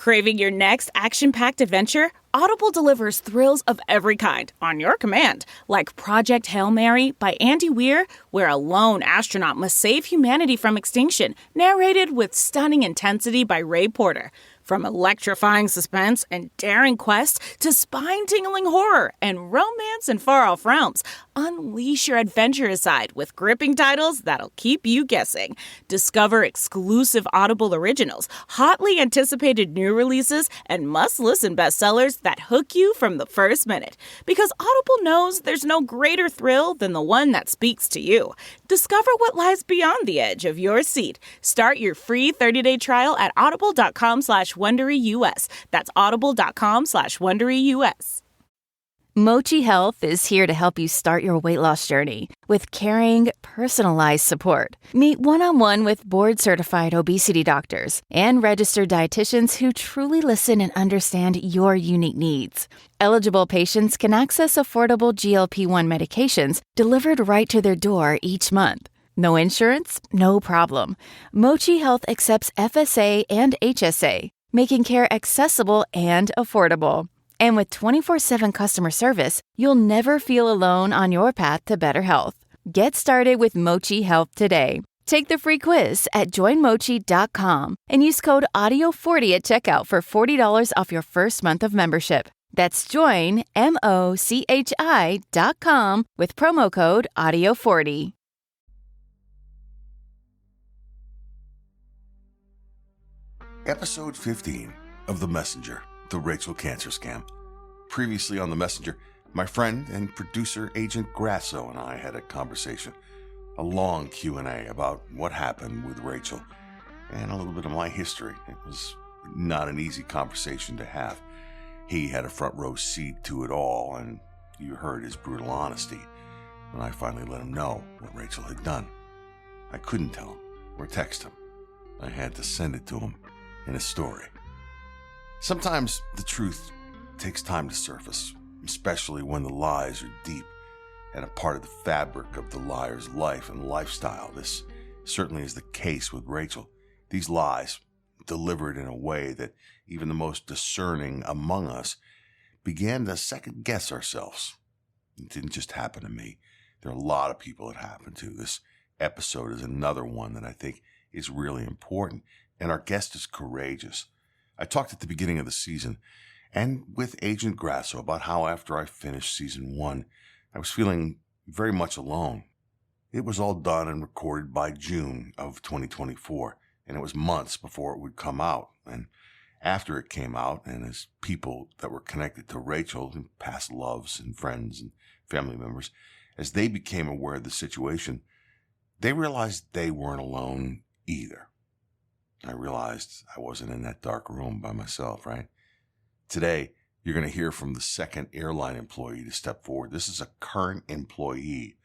Craving your next action-packed adventure? Audible delivers thrills of every kind on your command, like Project Hail Mary by Andy Weir, where a lone astronaut must save humanity from extinction, narrated with stunning intensity by Ray Porter. From electrifying suspense and daring quest to spine-tingling horror and romance in far-off realms, unleash your adventurous side with gripping titles that'll keep you guessing. Discover exclusive Audible originals, hotly anticipated new releases, and must-listen bestsellers that hook you from the first minute. Because Audible knows there's no greater thrill than the one that speaks to you. Discover what lies beyond the edge of your seat. Start your free 30-day trial at audible.com/WonderyUS. That's audible.com/WonderyUS. Mochi Health is here to help you start your weight loss journey with caring, personalized support. Meet one-on-one with board-certified obesity doctors and registered dietitians who truly listen and understand your unique needs. Eligible patients can access affordable GLP-1 medications delivered right to their door each month. No insurance? No problem. Mochi Health accepts FSA and HSA, making care accessible and affordable. And with 24/7 customer service, you'll never feel alone on your path to better health. Get started with Mochi Health today. Take the free quiz at joinmochi.com and use code AUDIO40 at checkout for $40 off your first month of membership. That's joinmochi.com with promo code AUDIO40. Episode 15 of The Messenger, the Rachel Cancer Scam. Previously on The Messenger, my friend and producer Agent Grasso and I had a conversation, a long Q&A about what happened with Rachel, and a little bit of my history. It was not an easy conversation to have. He had a front row seat to it all, and you heard his brutal honesty when I finally let him know what Rachel had done. I couldn't tell him or text him. I had to send it to him in a story. Sometimes the truth takes time to surface, especially when the lies are deep and a part of the fabric of the liar's life and lifestyle. This certainly is the case with Rachel. These lies, delivered in a way that even the most discerning among us began to second guess ourselves. It didn't just happen to me. There are a lot of people it happened to. This episode is another one that I think is really important, and our guest is courageous. I talked at the beginning of the season and with Agent Grasso about how after I finished season 1, I was feeling very much alone. It was all done and recorded by June of 2024, and it was months before it would come out. And after it came out, and as people that were connected to Rachel and past loves and friends and family members, as they became aware of the situation, they realized they weren't alone either. I realized I wasn't in that dark room by myself, right? Today, you're going to hear from the second airline employee to step forward. This is a current employee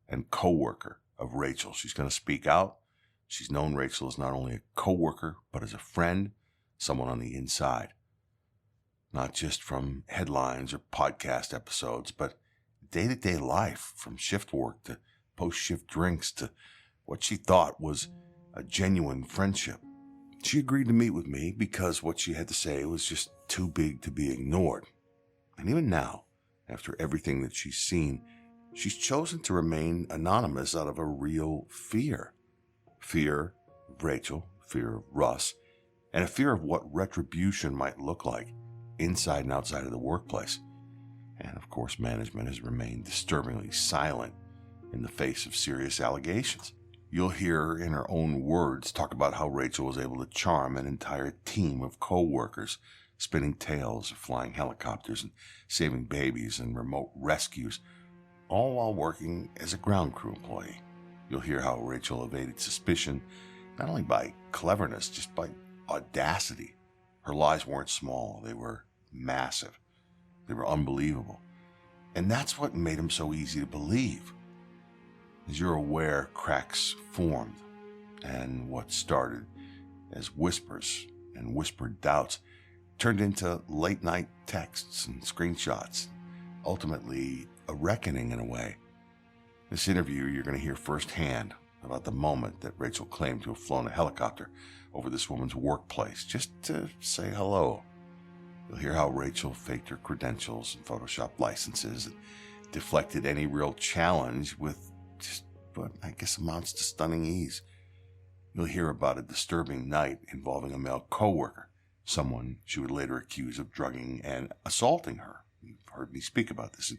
and coworker of Rachel. She's going to speak out. She's known Rachel as not only a coworker, but as a friend, someone on the inside. Not just from headlines or podcast episodes, but day-to-day life, from shift work to post-shift drinks to what she thought was a genuine friendship. She agreed to meet with me because what she had to say was just too big to be ignored. And even now, after everything that she's seen, she's chosen to remain anonymous out of a real fear. Fear of Rachel, fear of Russ, and a fear of what retribution might look like inside and outside of the workplace. And of course, management has remained disturbingly silent in the face of serious allegations. You'll hear her in her own words talk about how Rachel was able to charm an entire team of coworkers, spinning tales, flying helicopters, and saving babies and remote rescues, all while working as a ground crew employee. You'll hear how Rachel evaded suspicion, not only by cleverness, just by audacity. Her lies weren't small, they were massive. They were unbelievable. And that's what made them so easy to believe. As you're aware, cracks formed, and what started as whispers and whispered doubts turned into late-night texts and screenshots, ultimately a reckoning in a way. This interview, you're going to hear firsthand about the moment that Rachel claimed to have flown a helicopter over this woman's workplace just to say hello. You'll hear how Rachel faked her credentials and photoshopped licenses and deflected any real challenge with just what I guess amounts to stunning ease. You'll hear about a disturbing night involving a male coworker, someone she would later accuse of drugging and assaulting her. You've heard me speak about this in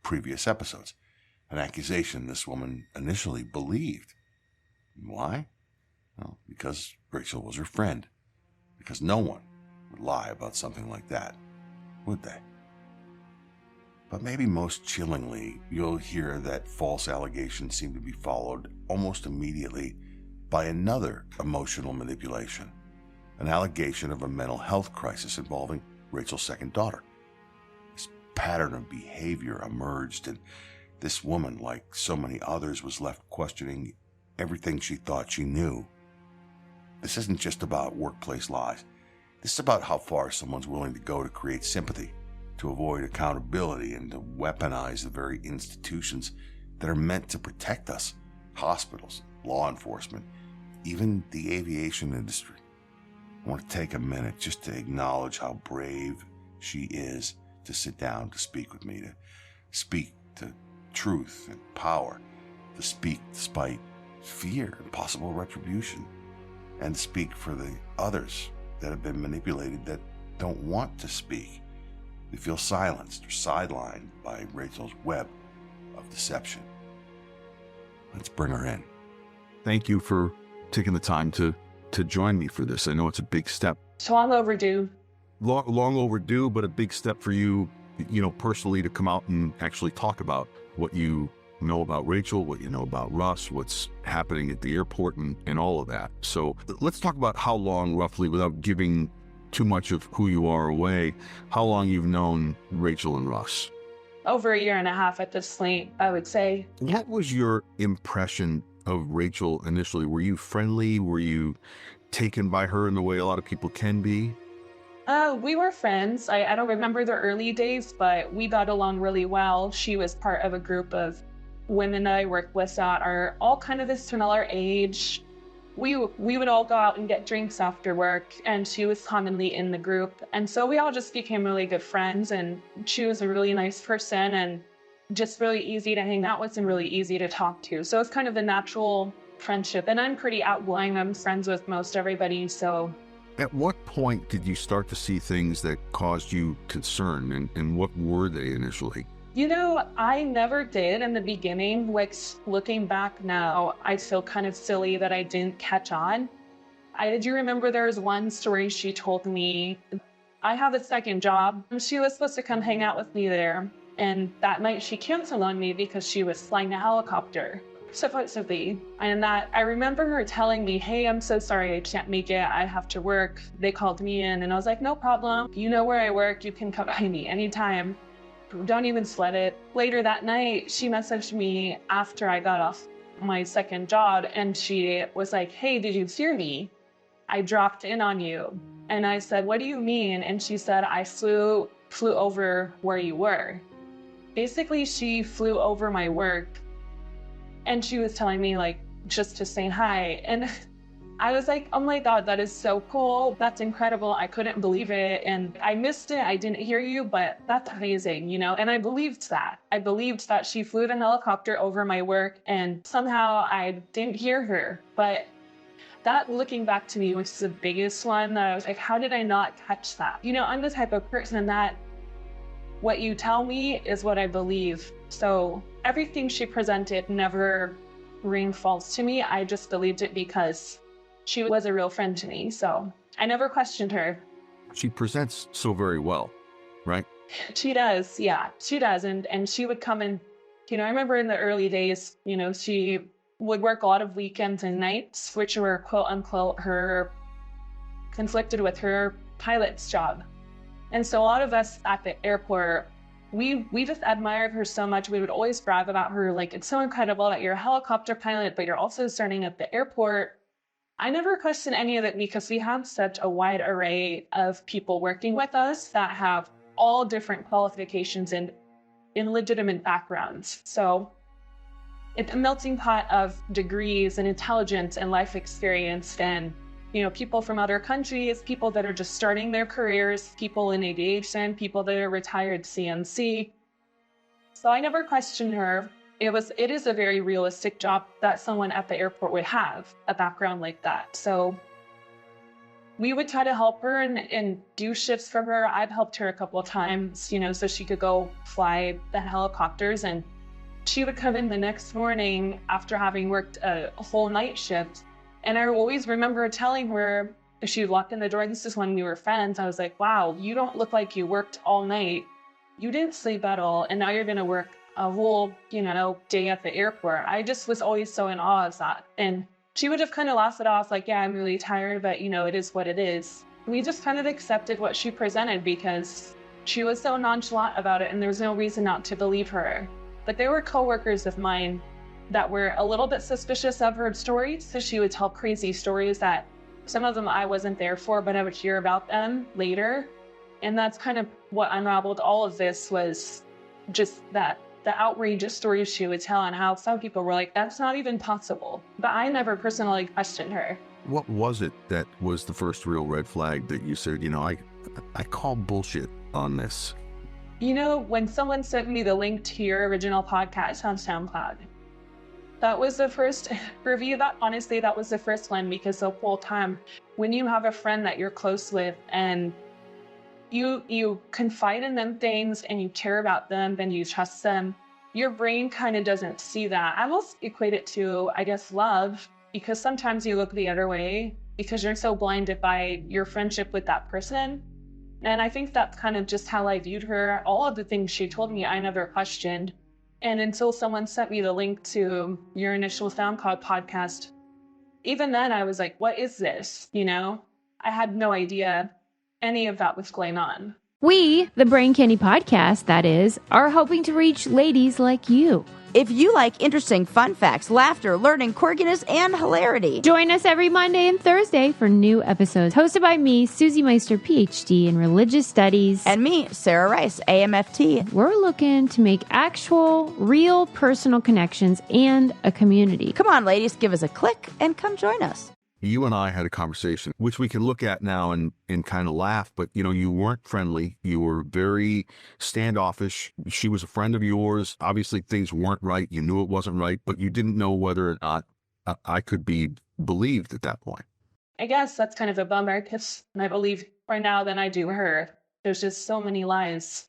previous episodes, an accusation this woman initially believed. Why? Well, because Rachel was her friend. Because no one would lie about something like that, would they? But maybe most chillingly, you'll hear that false allegations seem to be followed almost immediately by another emotional manipulation, an allegation of a mental health crisis involving Rachel's second daughter. This pattern of behavior emerged, and this woman, like so many others, was left questioning everything she thought she knew. This isn't just about workplace lies. This is about how far someone's willing to go to create sympathy, to avoid accountability, and to weaponize the very institutions that are meant to protect us: hospitals, law enforcement, even the aviation industry. I want to take a minute just to acknowledge how brave she is to sit down to speak with me, to speak to truth and power, to speak despite fear and possible retribution, and to speak for the others that have been manipulated, that don't want to speak. They feel silenced or sidelined by Rachel's web of deception. Let's bring her in. Thank you for taking the time to join me for this. I know it's a big step. So long overdue. Long overdue, but a big step for you, personally, to come out and actually talk about what you know about Rachel, what you know about Russ, what's happening at the airport, and all of that. So let's talk about how long, roughly, without giving too much of who you are away, how long you've known Rachel and Russ. Over a year and a half at this point, I would say. What was your impression of Rachel initially? Were you friendly? Were you taken by her in the way a lot of people can be? We were friends. I don't remember the early days, but we got along really well. She was part of a group of women that I worked with that are all kind of a similar age. We would all go out and get drinks after work, and she was commonly in the group. And so we all just became really good friends, and she was a really nice person and just really easy to hang out with and really easy to talk to. So it's kind of a natural friendship. And I'm pretty outgoing. I'm friends with most everybody, so. At what point did you start to see things that caused you concern, and what were they initially? I never did in the beginning. Looking back now, I feel kind of silly that I didn't catch on. I do remember there was one story she told me. I have a second job, and she was supposed to come hang out with me there. And that night she canceled on me because she was flying a helicopter, supposedly. And that I remember her telling me, "Hey, I'm so sorry I can't make it. I have to work." They called me in, and I was like, "No problem. You know where I work. You can come by me anytime. Don't even sweat it." Later that night, she messaged me after I got off my second job, and she was like, "Hey, did you hear me? I dropped in on you." And I said, "What do you mean?" And she said, "I flew over where you were." Basically, she flew over my work, and she was telling me, just to say hi. And I was like, "Oh my God, that is so cool. That's incredible. I couldn't believe it. And I missed it. I didn't hear you, but that's amazing, And I believed that. I believed that she flew the helicopter over my work, and somehow I didn't hear her. But that, looking back to me, was the biggest one that I was like, how did I not catch that? I'm the type of person that what you tell me is what I believe. So everything she presented never rang false to me. I just believed it because she was a real friend to me. So I never questioned her. She presents so very well, right? She does. Yeah, she does. And she would come in, I remember in the early days, she would work a lot of weekends and nights, which were quote unquote conflicted with her pilot's job. And so a lot of us at the airport, we just admired her so much. We would always brag about her, like, "It's so incredible that you're a helicopter pilot, but you're also starting at the airport." I never questioned any of it because we have such a wide array of people working with us that have all different qualifications and in legitimate backgrounds. So it's a melting pot of degrees and intelligence and life experience. And, people from other countries, people that are just starting their careers, people in aviation, people that are retired CNC. So I never questioned her. It is a very realistic job that someone at the airport would have a background like that. So we would try to help her and do shifts for her. I've helped her a couple of times, so she could go fly the helicopters, and she would come in the next morning after having worked a whole night shift. And I always remember telling her, if she walked in the door, this is when we were friends, I was like, wow, you don't look like you worked all night. You didn't sleep at all. And now you're going to work a whole, day at the airport. I just was always so in awe of that. And she would have kind of laughed it off like, yeah, I'm really tired, but it is what it is. We just kind of accepted what she presented because she was so nonchalant about it and there was no reason not to believe her. But there were coworkers of mine that were a little bit suspicious of her stories. So she would tell crazy stories that some of them I wasn't there for, but I would hear about them later. And that's kind of what unraveled all of this, was just that the outrageous stories she would tell and how some people were like, that's not even possible. But I never personally questioned her. What was it that was the first real red flag that you said, I call bullshit on this? When someone sent me the link to your original podcast on SoundCloud, that was the first review. That was the first one, because the whole time when you have a friend that you're close with and you confide in them things and you care about them and you trust them, your brain kind of doesn't see that. I almost equate it to, I guess, love, because sometimes you look the other way because you're so blinded by your friendship with that person. And I think that's kind of just how I viewed her. All of the things she told me, I never questioned. And until someone sent me the link to your initial SoundCloud podcast, even then I was like, what is this? I had no idea any of that was going on. We, the Brain Candy Podcast, that is, are hoping to reach ladies like you. If you like interesting fun facts, laughter, learning, quirkiness, and hilarity, join us every Monday and Thursday for new episodes hosted by me, Susie Meister, PhD in Religious Studies. And me, Sarah Rice, AMFT. We're looking to make actual, real personal connections and a community. Come on, ladies, give us a click and come join us. You and I had a conversation, which we can look at now and kind of laugh, but, you weren't friendly. You were very standoffish. She was a friend of yours. Obviously, things weren't right. You knew it wasn't right, but you didn't know whether or not I could be believed at that point. I guess that's kind of a bummer, because I believe more now than I do her. There's just so many lies.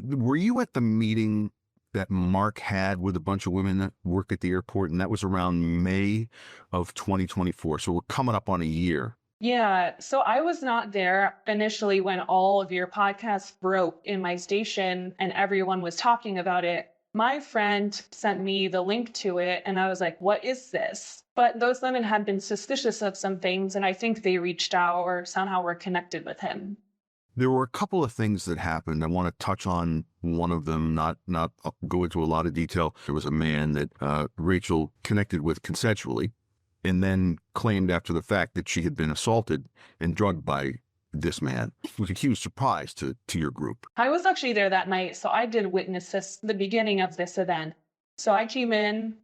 Were you at the meeting that Mark had with a bunch of women that work at the airport? And that was around May of 2024. So we're coming up on a year. Yeah. So I was not there initially when all of your podcasts broke in my station and everyone was talking about it. My friend sent me the link to it and I was like, what is this? But those women had been suspicious of some things, and I think they reached out or somehow were connected with him. There were a couple of things that happened. I want to touch on one of them, not go into a lot of detail. There was a man that Rachel connected with consensually and then claimed after the fact that she had been assaulted and drugged by this man. It was a huge surprise to your group. I was actually there that night, so I did witness the beginning of this event. So I came in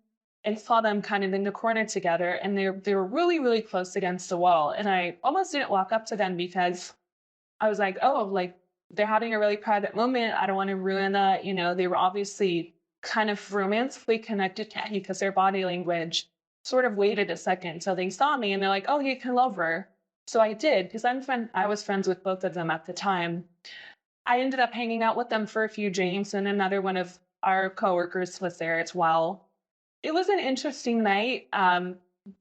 and saw them kind of in the corner together, and they were really, really close against the wall. And I almost didn't walk up to them because I was like, oh, like they're having a really private moment. I don't want to ruin that. They were obviously kind of romantically connected to me because their body language sort of waited a second. So they saw me and they're like, oh, you can love her. So I did, because I was friends with both of them at the time. I ended up hanging out with them for a few drinks, and another one of our coworkers was there as well. It was an interesting night.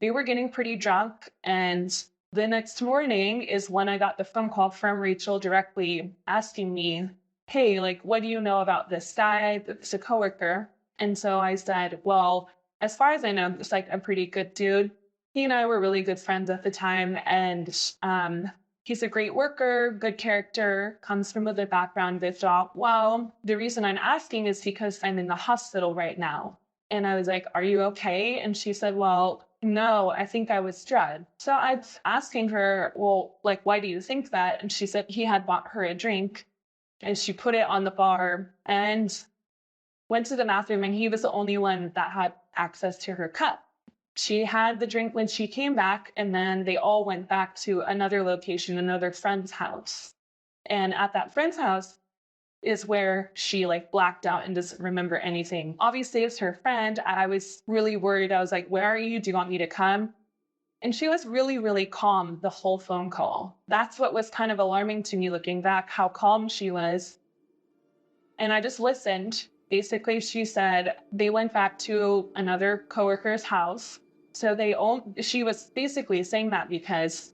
They were getting pretty drunk, and the next morning is when I got the phone call from Rachel directly asking me, hey, like, what do you know about this guy? It's a coworker. And so I said, well, as far as I know, it's like a pretty good dude. He and I were really good friends at the time. And he's a great worker, good character, comes from a good background, good job. Well, the reason I'm asking is because I'm in the hospital right now. And I was like, are you okay? And she said, well, no, I think I was drugged. So I was asking her, well, like, why do you think that? And she said he had bought her a drink and she put it on the bar and went to the bathroom, and he was the only one that had access to her cup. She had the drink when she came back, and then they all went back to another location, another friend's house. And at that friend's house is where she like blacked out and doesn't remember anything. Obviously, it's her friend. I was really worried. I was like, where are you? Do you want me to come? And she was really, really calm the whole phone call. That's what was kind of alarming to me looking back, how calm she was. And I just listened. Basically, she said they went back to another coworker's house. So she was basically saying that because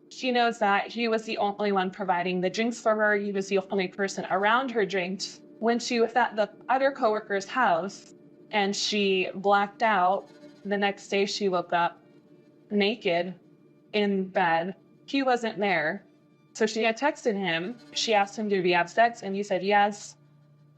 she knows that he was the only one providing the drinks for her. He was the only person around her drinks. When she was at the other coworker's house and she blacked out, the next day she woke up naked in bed. He wasn't there. So she had texted him. She asked him, did we have sex? And he said, yes.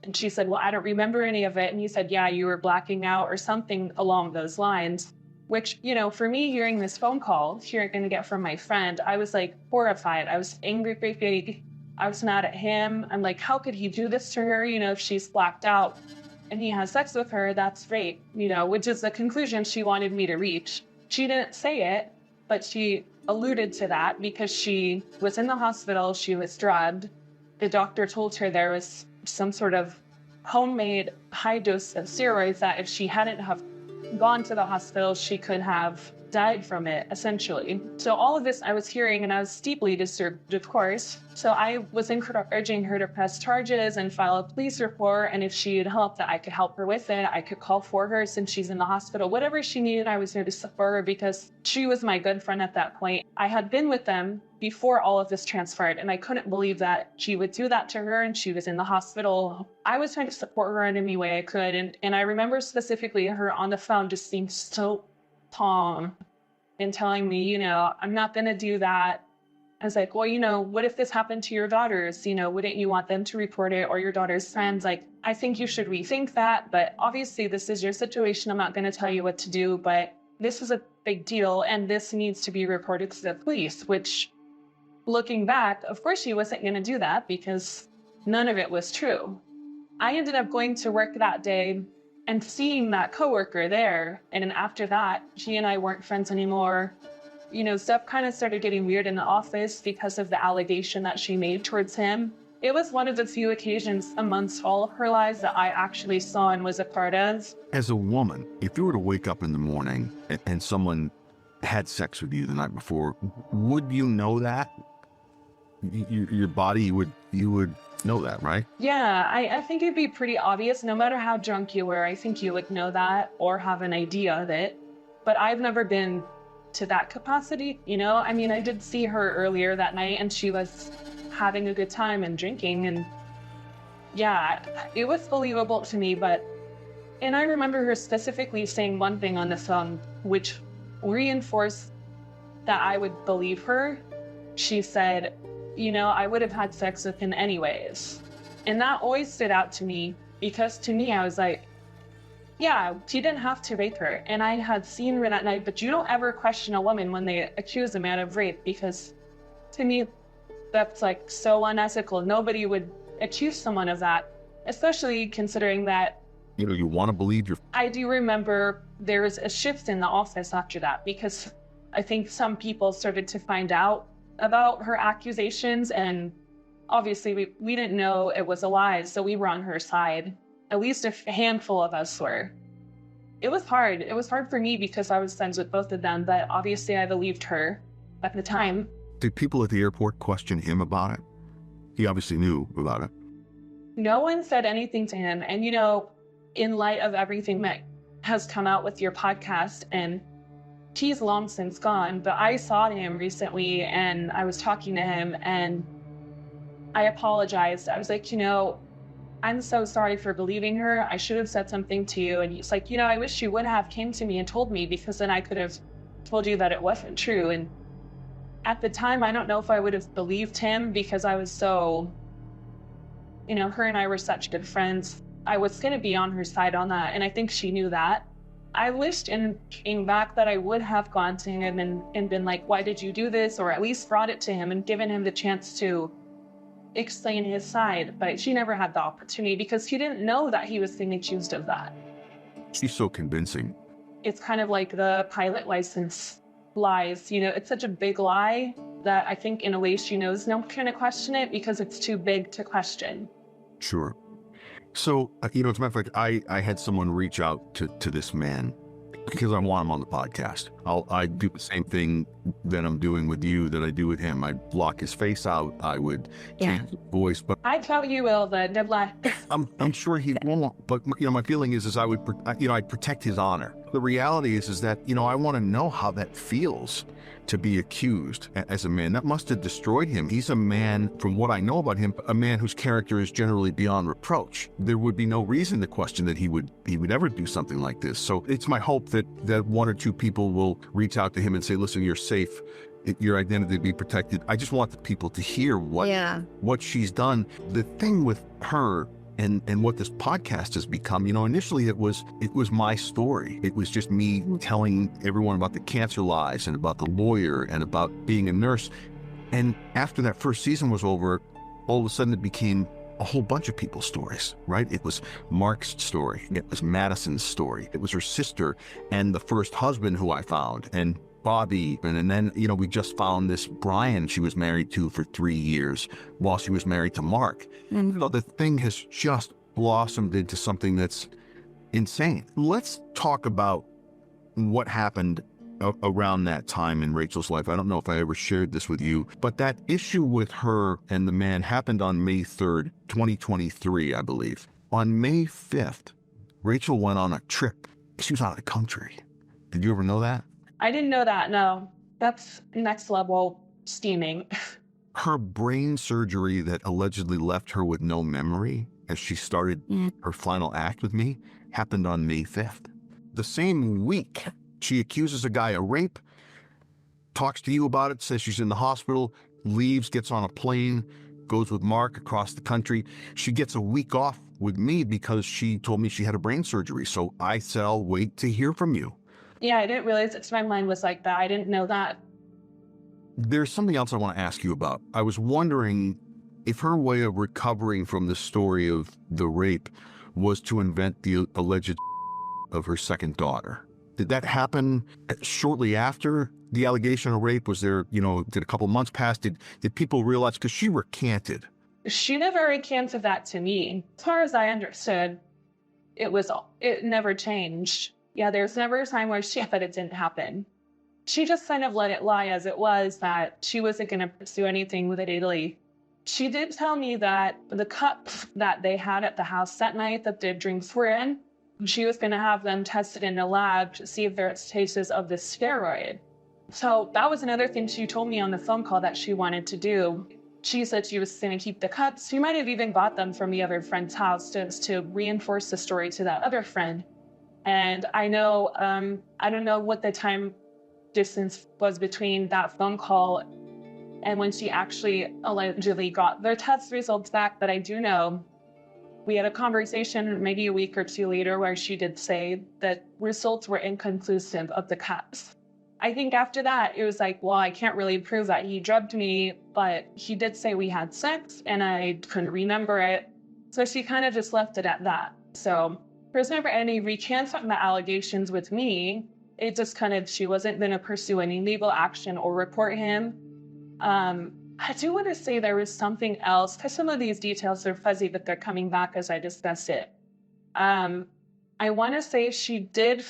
And she said, well, I don't remember any of it. And he said, yeah, you were blacking out or something along those lines. Which, for me, hearing this phone call, hearing it from my friend, I was like horrified. I was angry. I was mad at him. I'm like, how could he do this to her? If she's blacked out and he has sex with her, that's rape, which is the conclusion she wanted me to reach. She didn't say it, but she alluded to that because she was in the hospital. She was drugged. The doctor told her there was some sort of homemade high dose of steroids that if she hadn't have gone to the hospital, she could have died from it, essentially. So all of this I was hearing, and I was deeply disturbed, of course. So I was encouraging her to press charges and file a police report, and if she had helped, that I could help her with it. I could call for her since she's in the hospital. Whatever she needed, I was there to support her because she was my good friend at that point. I had been with them before all of this transpired, and I couldn't believe that she would do that to her, and she was in the hospital. I was trying to support her in any way I could, and I remember specifically her on the phone just being so calm and telling me, I'm not going to do that. I was like, well, what if this happened to your daughters? Wouldn't you want them to report it, or your daughter's friends? Like, I think you should rethink that. But obviously, this is your situation. I'm not going to tell you what to do, but this is a big deal, and this needs to be reported to the police, which, looking back, of course, she wasn't going to do that because none of it was true. I ended up going to work that day and seeing that coworker there. And then after that, she and I weren't friends anymore. Stuff kind of started getting weird in the office because of the allegation that she made towards him. It was one of the few occasions amongst all of her lies that I actually saw and was a part of. As a woman, if you were to wake up in the morning and someone had sex with you the night before, would you know that? Your body, you would know that, right? Yeah, I think it'd be pretty obvious. No matter how drunk you were, I think you would know that or have an idea of it. But I've never been to that capacity, I did see her earlier that night and she was having a good time and drinking, and yeah, it was believable to me. And I remember her specifically saying one thing on the phone which reinforced that I would believe her. She said, I would have had sex with him anyways. And that always stood out to me because to me, I was like, yeah, she didn't have to rape her. And I had seen her that night, but you don't ever question a woman when they accuse a man of rape because to me, that's like so unethical. Nobody would accuse someone of that, especially considering that you want to believe I do remember there was a shift in the office after that because I think some people started to find out about her accusations, and obviously we didn't know it was a lie, so we were on her side. At least a handful of us were. It was hard. It was hard for me because I was friends with both of them, but obviously I believed her at the time. Did people at the airport question him about it? He obviously knew about it. No one said anything to him. And in light of everything that has come out with your podcast, and he's long since gone, but I saw him recently and I was talking to him and I apologized. I was like, I'm so sorry for believing her. I should have said something to you. And he's like, I wish you would have came to me and told me because then I could have told you that it wasn't true. And at the time, I don't know if I would have believed him because I was so, her and I were such good friends. I was going to be on her side on that. And I think she knew that. I wished in looking back that I would have gone to him and been like, why did you do this? Or at least brought it to him and given him the chance to explain his side. But she never had the opportunity because he didn't know that he was being accused of that. She's so convincing. It's kind of like the pilot license lies. It's such a big lie that I think in a way she knows no one's going to question it because it's too big to question. Sure. So, as a matter of fact, I had someone reach out to this man because I want him on the podcast. I do the same thing that I'm doing with you that I do with him. I block his face out. I would change his voice, but I thought you will, the Nibla. I'm sure he won't. But my feeling is I would I'd protect his honor. The reality is that I want to know how that feels to be accused as a man. That must have destroyed him. He's a man, from what I know about him, a man whose character is generally beyond reproach. There would be no reason to question that he would ever do something like this. So it's my hope that one or two people will reach out to him and say, listen, you're safe. Your identity to be protected. I just want the people to hear what she's done. The thing with her and what this podcast has become, initially it was my story. It was just me telling everyone about the cancer lies and about the lawyer and about being a nurse. And after that first season was over, all of a sudden it became a whole bunch of people's stories, right? It was Mark's story. It was Madison's story. It was her sister and the first husband who I found, and Bobby. And then, we just found this Brian she was married to for 3 years while she was married to Mark. And the thing has just blossomed into something that's insane. Let's talk about what happened around that time in Rachel's life. I don't know if I ever shared this with you, but that issue with her and the man happened on May 3rd, 2023, I believe. On May 5th, Rachel went on a trip. She was out of the country. Did you ever know that? I didn't know that, no. That's next level steaming. Her brain surgery that allegedly left her with no memory as she started her final act with me happened on May 5th. The same week, she accuses a guy of rape, talks to you about it, says she's in the hospital, leaves, gets on a plane, goes with Mark across the country. She gets a week off with me because she told me she had a brain surgery. So I said, I'll wait to hear from you. Yeah, I didn't realize its timeline was like that. I didn't know that. There's something else I want to ask you about. I was wondering if her way of recovering from the story of the rape was to invent the alleged of her second daughter. Did that happen shortly after the allegation of rape? Was there, did a couple months pass? Did people realize? Because she recanted. She never recanted that to me. As far as I understood, it never changed. Yeah, there's never a time where she thought it didn't happen. She just kind of let it lie as it was, that she wasn't going to pursue anything with it Italy. She did tell me that the cups that they had at the house that night that the drinks were in, she was going to have them tested in a lab to see if there's traces of the steroid. So that was another thing she told me on the phone call that she wanted to do. She said she was going to keep the cups. She might have even bought them from the other friend's house just to reinforce the story to that other friend. And I know, I don't know what the time distance was between that phone call and when she actually allegedly got their test results back, but I do know we had a conversation maybe a week or two later where she did say that results were inconclusive of the cups. I think after that, it was like, well, I can't really prove that he drugged me, but he did say we had sex and I couldn't remember it. So she kind of just left it at that. So there's never any recant on the allegations with me. It just kind of, she wasn't going to pursue any legal action or report him. I do want to say there was something else, because some of these details are fuzzy, but they're coming back as I discuss it. I want to say she did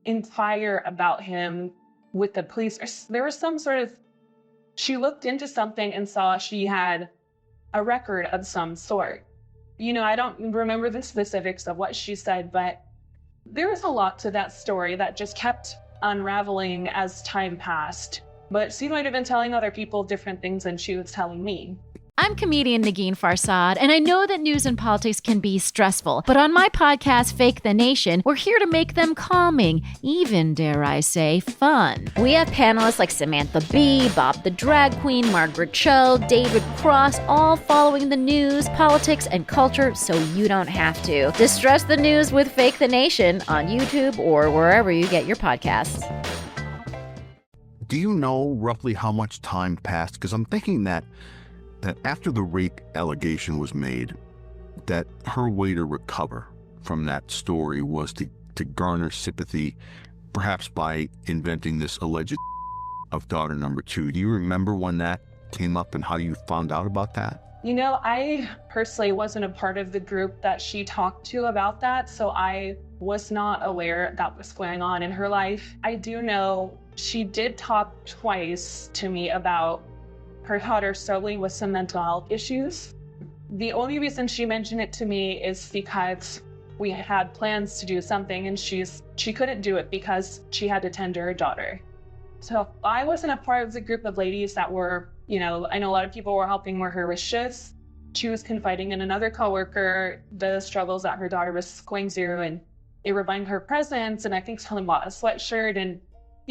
inquire about him with the police. There was some sort of, she looked into something and saw she had a record of some sort. I don't remember the specifics of what she said, but there was a lot to that story that just kept unraveling as time passed. But she might have been telling other people different things than she was telling me. I'm comedian Negin Farsad, and I know that news and politics can be stressful, but on my podcast, Fake the Nation, we're here to make them calming, even, dare I say, fun. We have panelists like Samantha Bee, Bob the Drag Queen, Margaret Cho, David Cross, all following the news, politics, and culture so you don't have to. Distress the news with Fake the Nation on YouTube or wherever you get your podcasts. Do you know roughly how much time passed? Because I'm thinking that after the rape allegation was made, that her way to recover from that story was to to garner sympathy, perhaps by inventing this alleged of daughter number 2. Do you remember when that came up and how you found out about that? I personally wasn't a part of the group that she talked to about that, so I was not aware that was going on in her life. I do know she did talk twice to me about her daughter struggling with some mental health issues. The only reason she mentioned it to me is because we had plans to do something and she couldn't do it because she had to tend to her daughter. So I wasn't a part of the group of ladies that were, I know a lot of people were helping her with shifts. She was confiding in another coworker the struggles that her daughter was going through, and they were buying her presents, and I think someone bought a sweatshirt, and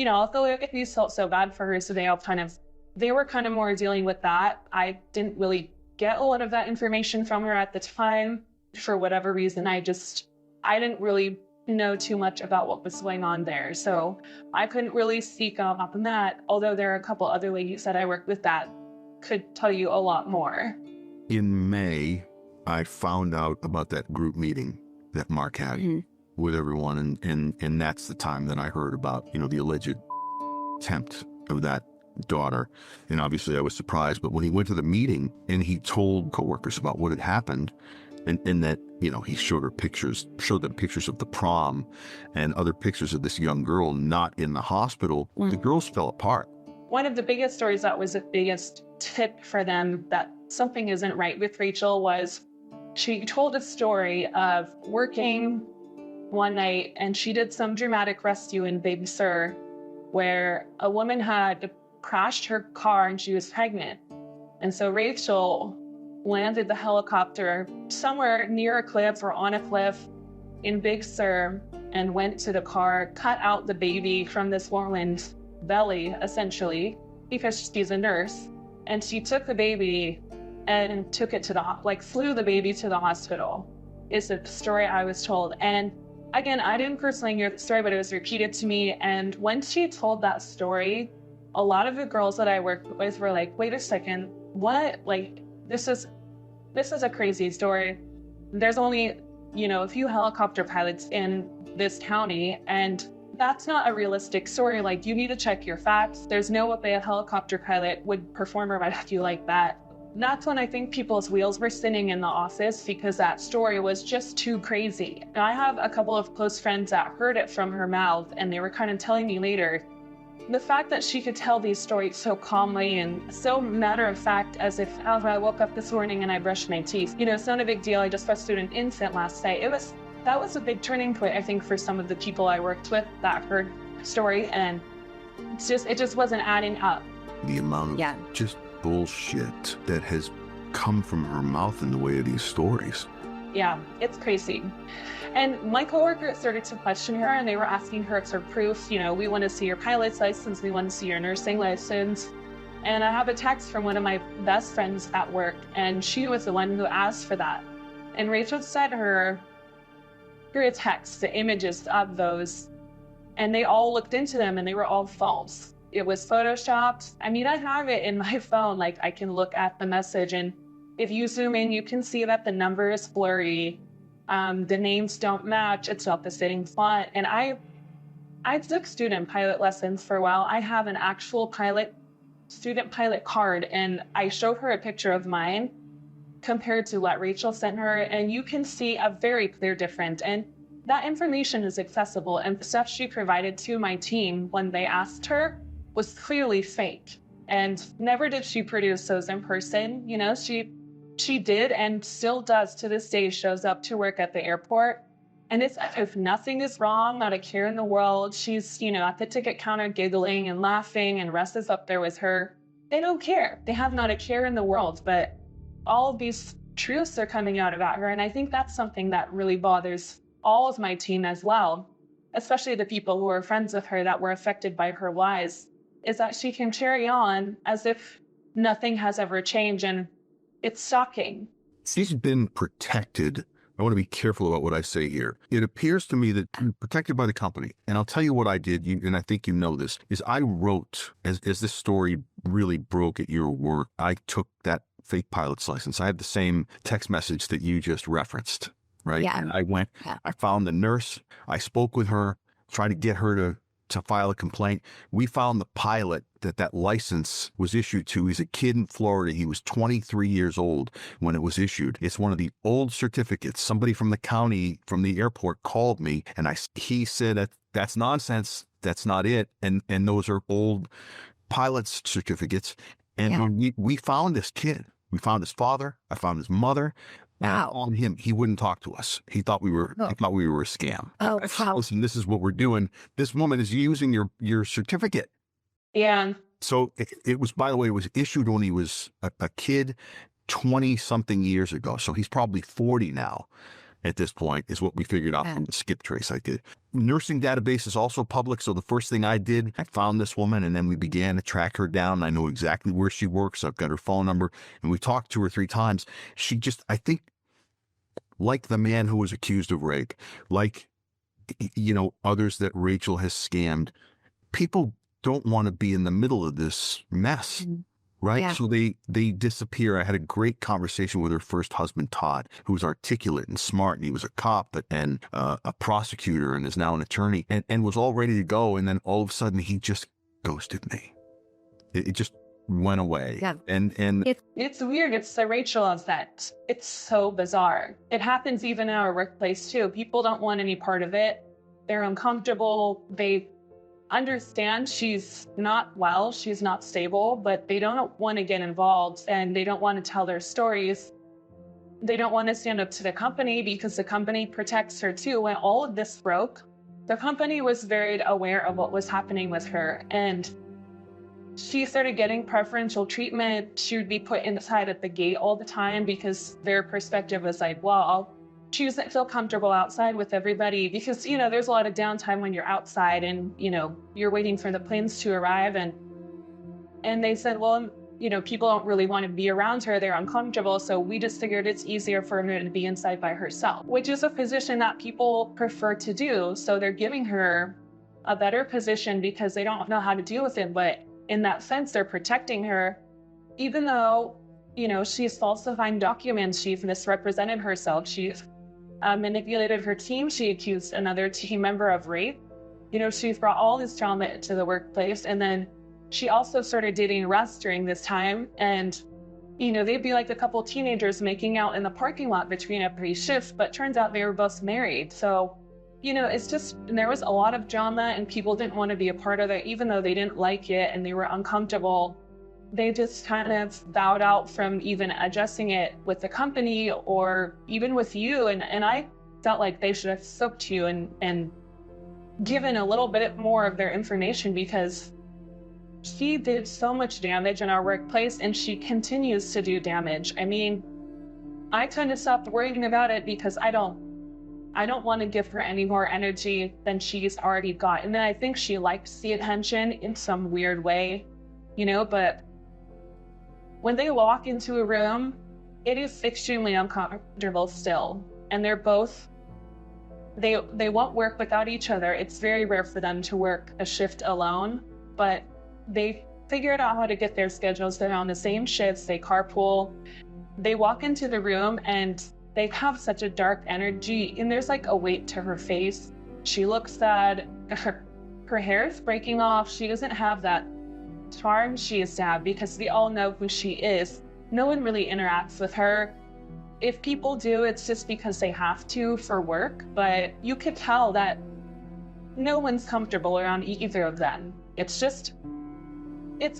although I felt so bad for her, so they were kind of more dealing with that. I didn't really get a lot of that information from her at the time. For whatever reason, I didn't really know too much about what was going on there. So I couldn't really speak up on that, although there are a couple other ladies that I worked with that could tell you a lot more. In May, I found out about that group meeting that Mark had with everyone, and that's the time that I heard about, the alleged attempt of that daughter. And obviously I was surprised, but when he went to the meeting and he told coworkers about what had happened, and that, he showed them pictures of the prom and other pictures of this young girl not in the hospital, the girls fell apart. One of the biggest stories that was the biggest tip for them that something isn't right with Rachel was she told a story of working one night, and she did some dramatic rescue in Big Sur where a woman had crashed her car and she was pregnant. And so Rachel landed the helicopter somewhere near a cliff or on a cliff in Big Sur and went to the car, cut out the baby from this woman's belly, essentially, because she's a nurse. And she took the baby and took it flew the baby to the hospital, is the story I was told. And again, I didn't personally hear the story, but it was repeated to me. And when she told that story, a lot of the girls that I worked with were like, wait a second, what? This is a crazy story. There's only, a few helicopter pilots in this county, and that's not a realistic story. You need to check your facts. There's no way a helicopter pilot would perform a rescue like that. That's when I think people's wheels were spinning in the office, because that story was just too crazy. And I have a couple of close friends that heard it from her mouth, and they were kind of telling me later, the fact that she could tell these stories so calmly and so matter of fact, as if, I woke up this morning and I brushed my teeth. It's not a big deal. I just rescued an infant last night. That was a big turning point, I think, for some of the people I worked with that heard the story, and it just wasn't adding up. The amount of just bullshit that has come from her mouth in the way of these stories. Yeah, it's crazy. And my coworker started to question her, and they were asking her for proof. We want to see your pilot's license. We want to see your nursing license. And I have a text from one of my best friends at work, and she was the one who asked for that. And Rachel sent her a text, the images of those, and they all looked into them, and they were all false. It was photoshopped. I have it in my phone. I can look at the message, and if you zoom in, you can see that the number is blurry. The names don't match. It's not the same font. And I took student pilot lessons for a while. I have an actual student pilot card, and I showed her a picture of mine compared to what Rachel sent her, and you can see a very clear difference. And that information is accessible, and the stuff she provided to my team when they asked her was clearly fake. And never did she produce those in person. She did and still does to this day, shows up to work at the airport. And it's as if nothing is wrong, not a care in the world. She's, at the ticket counter giggling and laughing, and Russ is up there with her. They don't care. They have not a care in the world, but all of these truths are coming out about her. And I think that's something that really bothers all of my team as well, especially the people who are friends with her that were affected by her lies, is that she can carry on as if nothing has ever changed. And it's shocking. She's been protected. I want to be careful about what I say here. It appears to me that protected by the company. And I'll tell you what I did, and I think you know this, is I wrote, as this story really broke at your work, I took that fake pilot's license. I had the same text message that you just referenced, right? Yeah. And I went, Yeah. I found the nurse, I spoke with her, tried to get her to file a complaint. We found the pilot that license was issued to. He's a kid in Florida. He was 23 years old when it was issued. It's one of the old certificates. Somebody from the county, from the airport called me, and he said that's nonsense. That's not it. And those are old pilot's certificates. And we found this kid. We found his father. I found his mother. Wow. On him, he wouldn't talk to us. He thought we were a scam. Oh, wow. Listen, this is what we're doing. This woman is using your certificate. Yeah. So it was, by the way, it was issued when he was a kid 20 something years ago. So he's probably 40 now at this point, is what we figured out from the skip trace I did. Nursing database is also public. So the first thing I did, I found this woman, and then we began to track her down. I know exactly where she works. I've got her phone number, and we talked 2 or 3 times. She just, I think, like the man who was accused of rape, like, others that Rachel has scammed, people don't want to be in the middle of this mess. Right. Yeah. So they disappear. I had a great conversation with her first husband, Todd, who was articulate and smart. And he was a cop and a prosecutor and is now an attorney and was all ready to go. And then all of a sudden he just ghosted me. It just went away. Yeah. And It's weird. It's the Rachel effect. It's so bizarre. It happens even in our workplace too. People don't want any part of it. They're uncomfortable. They understand she's not well, she's not stable, but they don't want to get involved and they don't want to tell their stories. They don't want to stand up to the company because the company protects her too. When all of this broke, the company was very aware of what was happening with her, and she started getting preferential treatment. She would be put inside at the gate all the time because their perspective was like, well, she doesn't feel comfortable outside with everybody because, there's a lot of downtime when you're outside and, you're waiting for the planes to arrive. And they said, well, people don't really want to be around her. They're uncomfortable. So we just figured it's easier for her to be inside by herself, which is a position that people prefer to do. So they're giving her a better position because they don't know how to deal with it. But in that sense, they're protecting her, even though, she's falsifying documents. She's misrepresented herself. She's manipulated her team. She accused another team member of rape. She's brought all this trauma to the workplace. And then she also started dating Russ during this time. And, they'd be like a couple teenagers making out in the parking lot between every shift, but turns out they were both married. So, it's just, there was a lot of drama and people didn't want to be a part of it, even though they didn't like it and they were uncomfortable. They just kind of bowed out from even addressing it with the company or even with you. And I felt like they should have spoke to you and given a little bit more of their information because she did so much damage in our workplace and she continues to do damage. I mean, I kind of stopped worrying about it because I don't want to give her any more energy than she's already got. And then I think she likes the attention in some weird way, but when they walk into a room, it is extremely uncomfortable still. And they're both, they won't work without each other. It's very rare for them to work a shift alone, but they figured out how to get their schedules. They're on the same shifts, they carpool. They walk into the room and they have such a dark energy and there's like a weight to her face. She looks sad. Her hair is breaking off. She doesn't have that charm she used to have because we all know who she is. No one really interacts with her. If people do, it's just because they have to for work, but you could tell that no one's comfortable around either of them. It's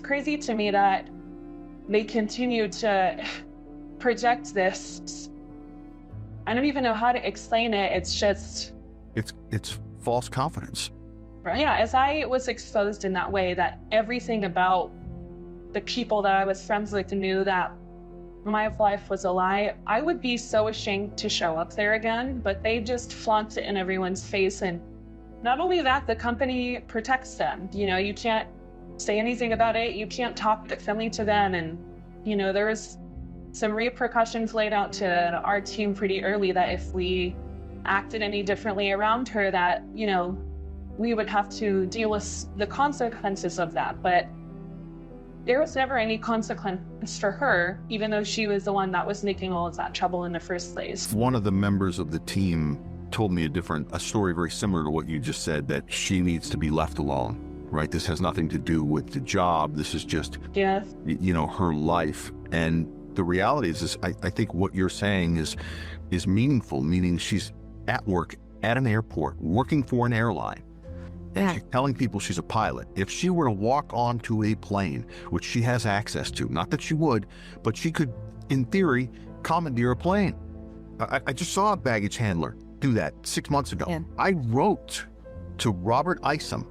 crazy to me that they continue to project this. I don't even know how to explain it. It's false confidence. Yeah, as I was exposed in that way, that everything about the people that I was friends with knew that my life was a lie, I would be so ashamed to show up there again, but they just flaunt it in everyone's face. And not only that, the company protects them. You can't say anything about it. You can't talk differently to them. And, there's some repercussions laid out to our team pretty early that if we acted any differently around her, that, we would have to deal with the consequences of that. But there was never any consequence for her, even though she was the one that was making all of that trouble in the first place. One of the members of the team told me a story very similar to what you just said, that she needs to be left alone, right? This has nothing to do with the job. This is just, Yes. Her life. And the reality is I think what you're saying is meaningful, meaning she's at work at an airport, working for an airline. Yeah. She's telling people she's a pilot. If she were to walk onto a plane, which she has access to, not that she would, but she could, in theory, commandeer a plane. I just saw a baggage handler do that 6 months ago. Yeah. I wrote to Robert Isom,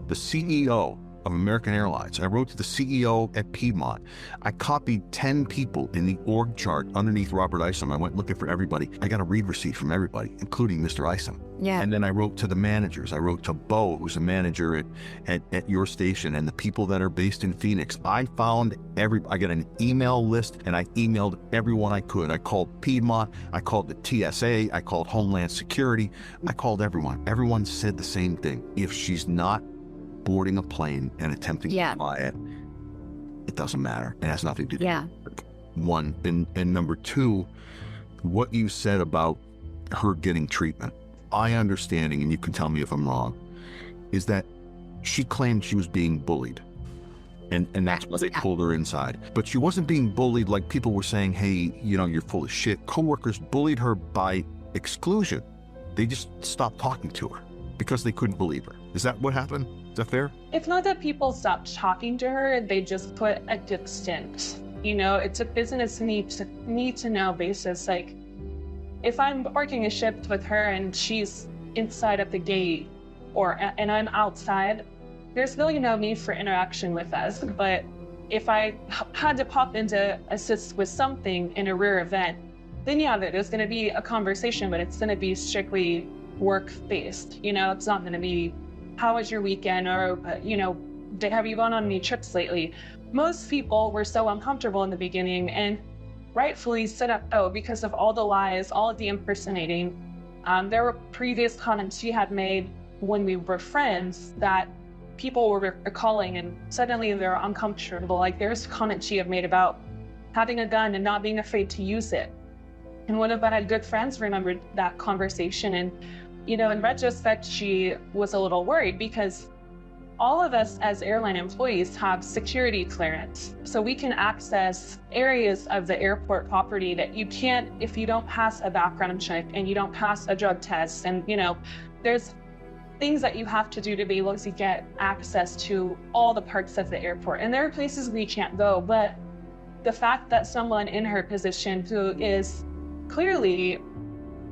the CEO of American Airlines. I wrote to the CEO at Piedmont. I copied 10 people in the org chart underneath Robert Isom. I went looking for everybody. I got a read receipt from everybody, including Mr. Isom. Yeah. And then I wrote to the managers. I wrote to Bo, who's a manager at your station, and the people that are based in Phoenix. I found I got an email list, and I emailed everyone I could. I called Piedmont. I called the TSA. I called Homeland Security. I called everyone. Everyone said the same thing. If she's not boarding a plane and attempting to fly it, it doesn't matter. It has nothing to do. Yeah. One. And number two, what you said about her getting treatment. My understanding, and you can tell me if I'm wrong, is that she claimed she was being bullied. And that's what they pulled her inside. But she wasn't being bullied like people were saying, hey, you're full of shit. Coworkers bullied her by exclusion. They just stopped talking to her because they couldn't believe her. Is that what happened? Is that fair? It's not that people stopped talking to her, they just put a distance. It's a business need to know basis. Like, if I'm working a shift with her and she's inside at the gate and I'm outside, there's really no need for interaction with us. But if I had to pop in to assist with something in a rare event, then there's going to be a conversation, but it's going to be strictly work-based. It's not going to be, how was your weekend? Or, have you gone on any trips lately? Most people were so uncomfortable in the beginning, and rightfully so, because of all the lies, all of the impersonating. There were previous comments she had made when we were friends that people were recalling, and suddenly they're uncomfortable. Like, there's comments she had made about having a gun and not being afraid to use it. And one of my good friends remembered that conversation. And, in retrospect, she was a little worried because all of us as airline employees have security clearance. So we can access areas of the airport property that you can't if you don't pass a background check and you don't pass a drug test. And, there's things that you have to do to be able to get access to all the parts of the airport. And there are places we can't go, but the fact that someone in her position who is clearly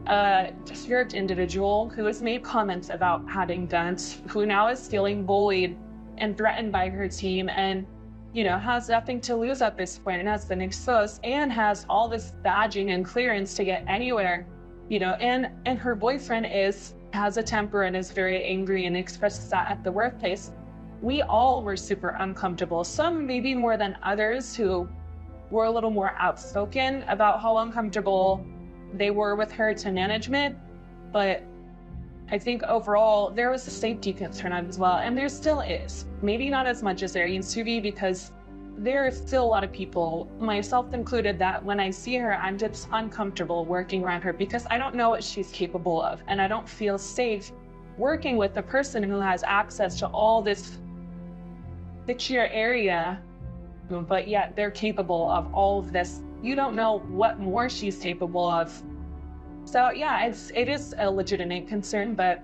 a disturbed individual who has made comments about having guns, who now is feeling bullied and threatened by her team and, has nothing to lose at this point and has been exposed and has all this badging and clearance to get anywhere, and her boyfriend has a temper and is very angry and expresses that at the workplace. We all were super uncomfortable. Some maybe more than others who were a little more outspoken about how uncomfortable they were with her to management. But I think overall there was a safety concern as well, and there still is. Maybe not as much as there used to be, because there are still a lot of people, myself included, that when I see her, I'm just uncomfortable working around her because I don't know what she's capable of, and I don't feel safe working with a person who has access to all this secure area, but yet they're capable of all of this. You don't know what more she's capable of. So yeah, it is a legitimate concern, but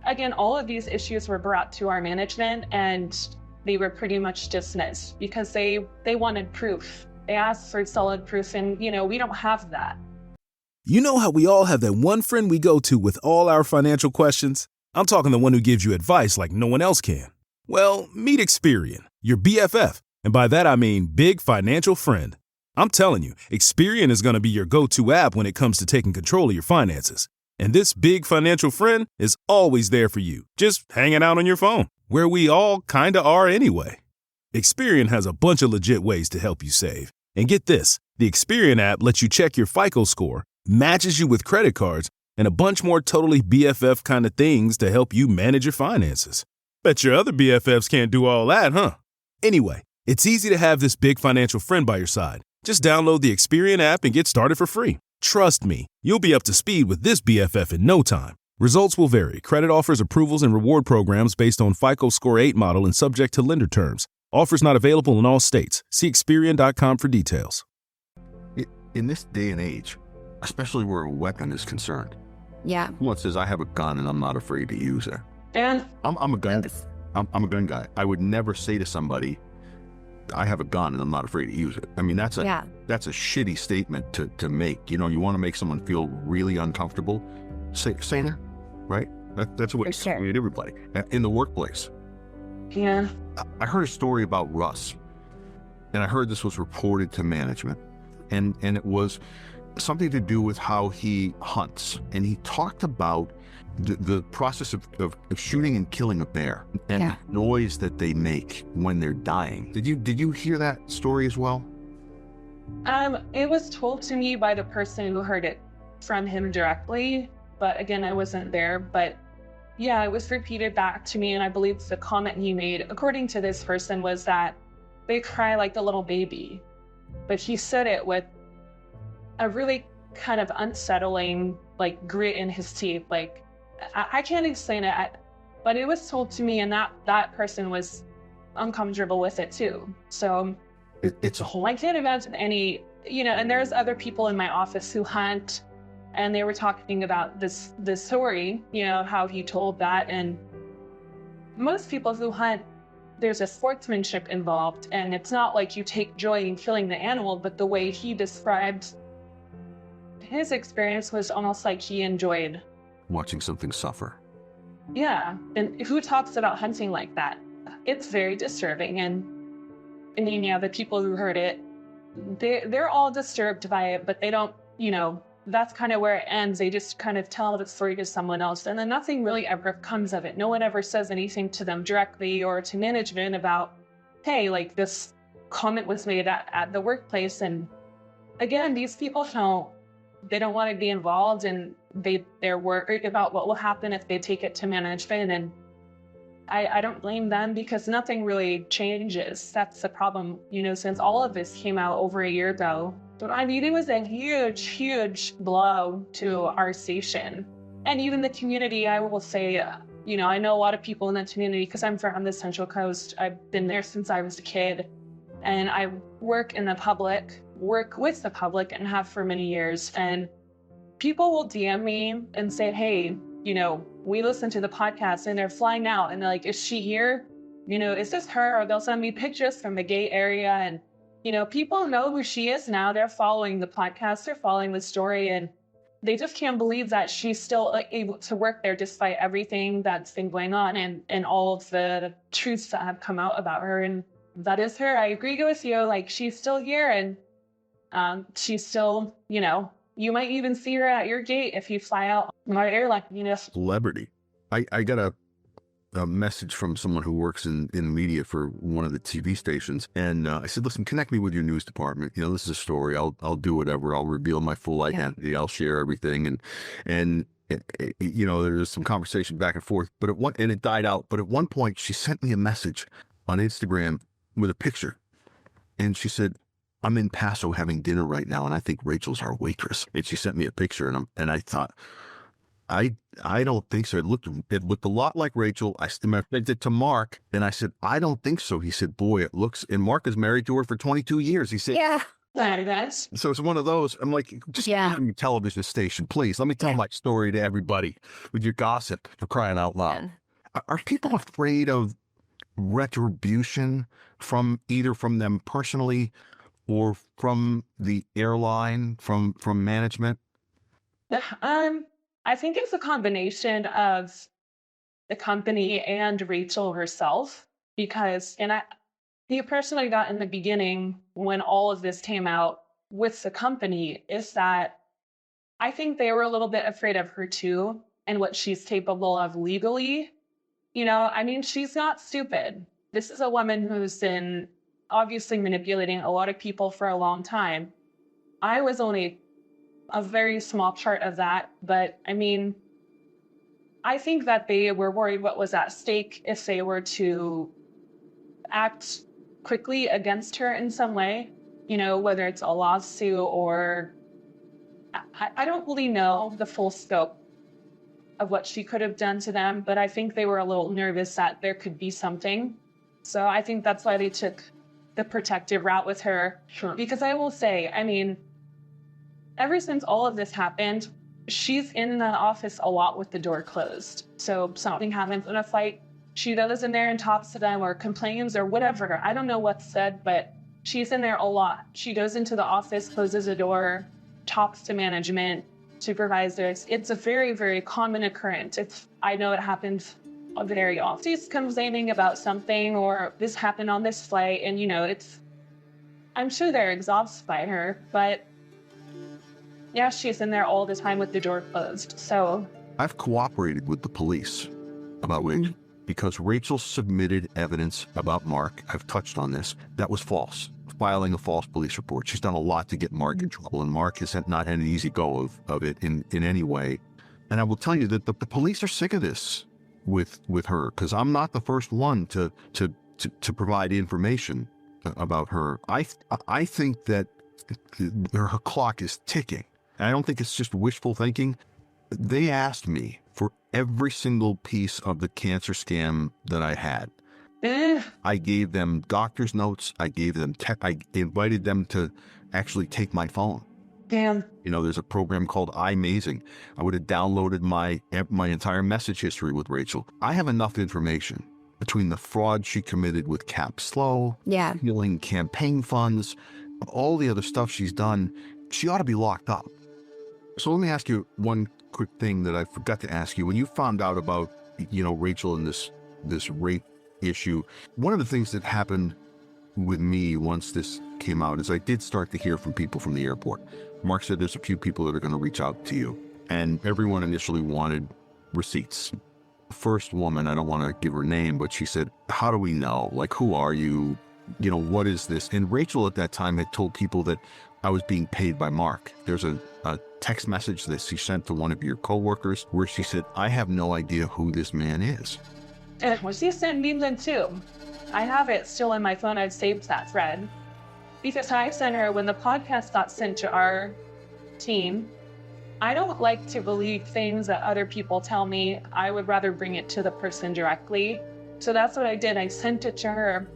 again, all of these issues were brought to our management and they were pretty much dismissed because they wanted proof. They asked for solid proof, and we don't have that. You know how we all have that one friend we go to with all our financial questions? I'm talking the one who gives you advice like no one else can. Well, meet Experian, your BFF. And by that I mean big financial friend. I'm telling you, Experian is going to be your go-to app when it comes to taking control of your finances. And this big financial friend is always there for you, just hanging out on your phone, where we all kind of are anyway. Experian has a bunch of legit ways to help you save. And get this, the Experian app lets you check your FICO score, matches you with credit cards, and a bunch more totally BFF kind of things to help you manage your finances. Bet your other BFFs can't do all that, huh? Anyway, It's easy to have this big financial friend by your side. Just download the Experian app and get started for free. Trust me, you'll be up to speed with this BFF in no time. Results will vary. Credit offers, approvals, and reward programs based on FICO Score 8 model and subject to lender terms. Offers not available in all states. See Experian.com for details. In this day and age, especially where a weapon is concerned, Yeah. someone says, I have a gun and I'm not afraid to use it. And I'm a gun. I'm a gun guy. I would never say to somebody, I have a gun and I'm not afraid to use it. I mean, that's a shitty statement to make. You know, you want to make someone feel really uncomfortable. Say that, right? That's what For sure. I mean, everybody in the workplace. yeah, I heard a story about Russ, and I heard this was reported to management, and it was something to do with how he hunts, and he talked about the process of shooting and killing a bear and the noise that they make when they're dying. Did you hear that story as well? it was told to me by the person who heard it from him directly, but again, I wasn't there. But yeah, it was repeated back to me, and I believe the comment he made, according to this person, was that they cry like a little baby. But he said it with a really kind of unsettling, like, grit in his teeth. Like, I can't explain it, but it was told to me, and that person was uncomfortable with it too. So It's a whole. I can't imagine any, and there's other people in my office who hunt, and they were talking about this story, how he told that. And most people who hunt, there's a sportsmanship involved, and it's not like you take joy in killing the animal, but the way he described his experience was almost like he enjoyed Watching something suffer. Yeah, and who talks about hunting like that? It's very disturbing, and I mean, the people who heard it, they're all disturbed by it, but they don't, that's kind of where it ends. They just kind of tell the story to someone else, and then nothing really ever comes of it. No one ever says anything to them directly or to management about, hey, like, this comment was made at the workplace. And again, these people don't want to be involved, and they're worried about what will happen if they take it to management. And I don't blame them, because nothing really changes. That's the problem, since all of this came out over a year ago. But I mean, it was a huge, huge blow to our station. And even the community, I will say, I know a lot of people in the community, because I'm from the Central Coast. I've been there since I was a kid. And I work with the public, and have for many years. And people will DM me and say, hey, we listen to the podcast, and they're flying out, and they're like, is she here? Is this her? Or they'll send me pictures from the gate area. And, people know who she is now. They're following the podcast, they're following the story, and they just can't believe that she's still able to work there despite everything that's been going on, and all of the truths that have come out about her. And that is her. I agree with you. Like, she's still here, and she's still, you might even see her at your gate if you fly out on our airline, Celebrity. I got a message from someone who works in media for one of the TV stations, and I said, listen, connect me with your news department. This is a story. I'll do whatever. I'll reveal my full identity. I'll share everything. And there's some conversation back and forth, and it died out. But at one point, she sent me a message on Instagram with a picture, and she said, I'm in Paso having dinner right now, and I think Rachel's our waitress. And she sent me a picture, and I thought, I don't think so. It looked a lot like Rachel. I sent it to Mark, and I said, I don't think so. He said, boy, it looks. And Mark is married to her for 22 years. He said, Yeah. So it's one of those. I'm like, just on your television station, please. Let me tell my story to everybody with your gossip, for crying out loud. Are people afraid of retribution from them personally, or from the airline, from management? I think it's a combination of the company and Rachel herself, because, the impression I got in the beginning when all of this came out with the company is that I think they were a little bit afraid of her too, and what she's capable of legally. She's not stupid. This is a woman who's been obviously manipulating a lot of people for a long time. I was only a very small part of that, but I think that they were worried what was at stake if they were to act quickly against her in some way, whether it's a lawsuit or I don't really know the full scope of what she could have done to them, but I think they were a little nervous that there could be something. So I think that's why they took the protective route with her. Sure. Because I will say, ever since all of this happened, she's in the office a lot with the door closed. So something happens in a fight, she goes in there and talks to them or complains or whatever. I don't know what's said, but she's in there a lot. She goes into the office, closes the door, talks to management, supervisors. It's a very, very common occurrence. I know it happens very often. She's complaining about something or this happened on this flight, and I'm sure they're exhausted by her, but yeah, she's in there all the time with the door closed. So I've cooperated with the police about Rachel because Rachel submitted evidence about Mark. I've touched on this. That was false. Filing a false police report. She's done a lot to get Mark in trouble, and Mark has not had an easy go of it in any way. And I will tell you that the police are sick of this with her, because I'm not the first one to provide information about her. I think that her clock is ticking. And I don't think it's just wishful thinking. They asked me for every single piece of the cancer scam that I had. I gave them doctor's notes. I gave them I invited them to actually take my phone. Damn. There's a program called iMazing. I would have downloaded my entire message history with Rachel. I have enough information between the fraud she committed with Cap Slow, stealing campaign funds, all the other stuff she's done. She ought to be locked up. So let me ask you one quick thing that I forgot to ask you. When you found out about, Rachel and this rape issue, one of the things that happened with me once this came out is I did start to hear from people from the airport. Mark said there's a few people that are going to reach out to you, and everyone initially wanted receipts. The first woman, I don't want to give her name, but she said, how do we know? Like, who are you? What is this? And Rachel at that time had told people that I was being paid by Mark. There's a text message that she sent to one of your coworkers where she said, I have no idea who this man is. Well, she sent me them too. I have it still in my phone. I've saved that thread. Because I sent her, when the podcast got sent to our team, I don't like to believe things that other people tell me. I would rather bring it to the person directly. So that's what I did. I sent it to her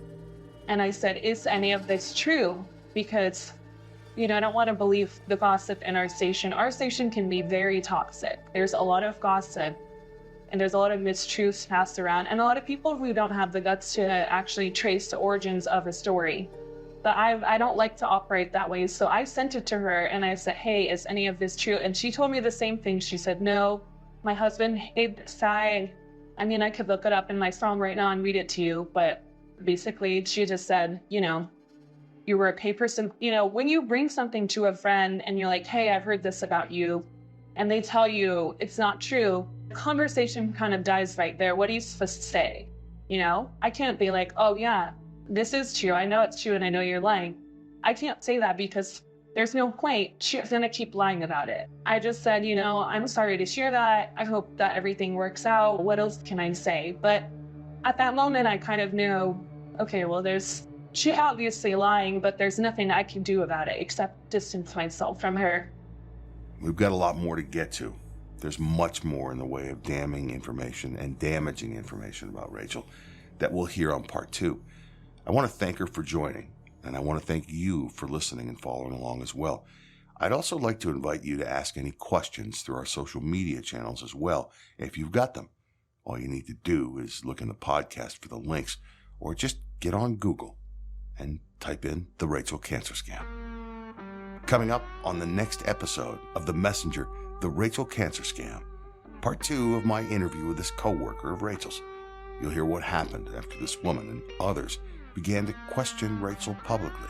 and I said, is any of this true? Because, I don't want to believe the gossip in our station. Our station can be very toxic. There's a lot of gossip and there's a lot of mistruths passed around, and a lot of people who don't have the guts to actually trace the origins of a story. But I don't like to operate that way. So I sent it to her and I said, hey, is any of this true? And she told me the same thing. She said, no, my husband hated this guy. I could look it up in my phone right now and read it to you. But basically, she just said, you were a pay person. When you bring something to a friend and you're like, hey, I've heard this about you, and they tell you it's not true, the conversation kind of dies right there. What are you supposed to say? I can't be like, oh yeah, this is true. I know it's true and I know you're lying. I can't say that because there's no point. She's going to keep lying about it. I just said, I'm sorry to share that. I hope that everything works out. What else can I say? But at that moment, I kind of knew, okay, well, she obviously lying, but there's nothing I can do about it except distance myself from her. We've got a lot more to get to. There's much more in the way of damning information and damaging information about Rachel that we'll hear on part 2. I want to thank her for joining, and I want to thank you for listening and following along as well. I'd also like to invite you to ask any questions through our social media channels as well, if you've got them. All you need to do is look in the podcast for the links, or just get on Google and type in The Rachel Cancer Scam. Coming up on the next episode of The Messenger, The Rachel Cancer Scam, part 2 of my interview with this coworker of Rachel's. You'll hear what happened after this woman and others began to question Rachel publicly.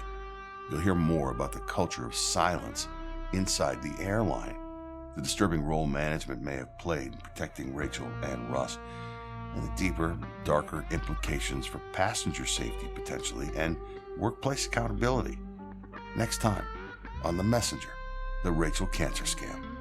You'll hear more about the culture of silence inside the airline, the disturbing role management may have played in protecting Rachel and Russ, and the deeper, darker implications for passenger safety potentially and workplace accountability. Next time on The Messenger, The Rachel Cancer Scam.